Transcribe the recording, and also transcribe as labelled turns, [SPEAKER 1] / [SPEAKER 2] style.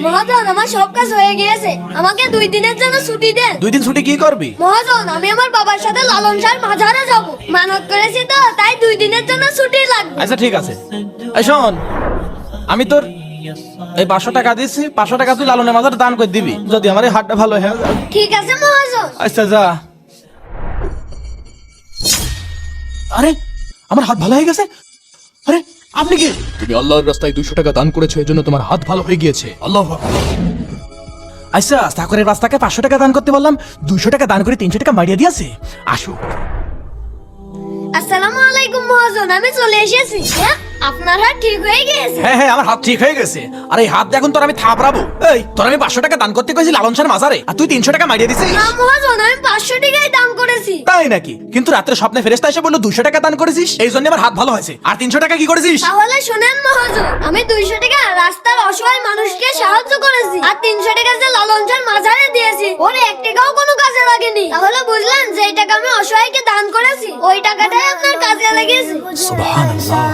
[SPEAKER 1] মহাজন, আমার সব কাজ হয়ে গিয়েছে, আমাকে 2 দিনের জন্য ছুটি দেন।
[SPEAKER 2] 2 দিন ছুটি কি করবি?
[SPEAKER 1] মহাজন, আমি আমার বাবার সাথে লালন শাহর মাজারে যাব, মানত করেছি তো, তাই 2 দিনের জন্য ছুটি লাগবে।
[SPEAKER 2] আচ্ছা ঠিক আছে। এই শোন, আমি তোর এই 500 টাকা দিচ্ছি, 500 টাকা তুই লালনের মাজারে দান করে দিবি, যদি আমার এই হাতটা ভালো হয়ে যায়।
[SPEAKER 1] ঠিক আছে মহাজন।
[SPEAKER 2] আচ্ছা যা। আরে আমার হাত ভালো হয়ে গেছে। আরে আপনি কি?
[SPEAKER 3] তুমি আল্লাহর রাস্তায় 200 টাকা দান করেছো, এজন্য তোমার হাত ভালো হয়ে গিয়েছে। আল্লাহ
[SPEAKER 2] আচ্ছা, চাকরের রাস্তাকে 500 টাকা দান করতে বললাম, 200 টাকা দান করে 300 টাকা মারিয়ে দিয়েছে। আসো।
[SPEAKER 1] আসসালামু আলাইকুম মহাজন, আমি চলে এসেছি। হ্যাঁ, আপনার হাত ঠিক হয়ে গিয়েছে।
[SPEAKER 2] হ্যাঁ হ্যাঁ, আমার হাত ঠিক হয়ে গেছে। আর এই হাত দিয়ে এখন তোর আমি থাপড়াবো। এই তোর আমি 500 টাকা দান করতে কইছি লালন শাহর মাজারে, আর তুই 300 টাকা মারিয়ে দিছিস।
[SPEAKER 1] না মহাজন, আমি 500 টাকাই দান করেছি।
[SPEAKER 2] তাই নাকি? কিন্তু রাত্রে স্বপ্নে ফেরেশতা এসে বললো 200 টাকা দান করেছিস, এই জন্য আমার হাত ভালো হয়েছে। আর 300 টাকা কি করেছিস?
[SPEAKER 1] তাহলে শুনেন মহাজন, আমি 200 টাকা রাস্তার অসহায় মানুষকে সাহায্য করেছি, আর 300 টাকা যে লালন শাহর মাজারে দিয়েছি, ওর 1 টাকাও কোনো কাজে লাগেনি। তাহলে বুঝলেন যে এই টাকা আমি অসহায়কে দান করেছি, ওই টাকাটাই আপনার কাজে লেগেছে।
[SPEAKER 2] সুবহানাল্লাহ।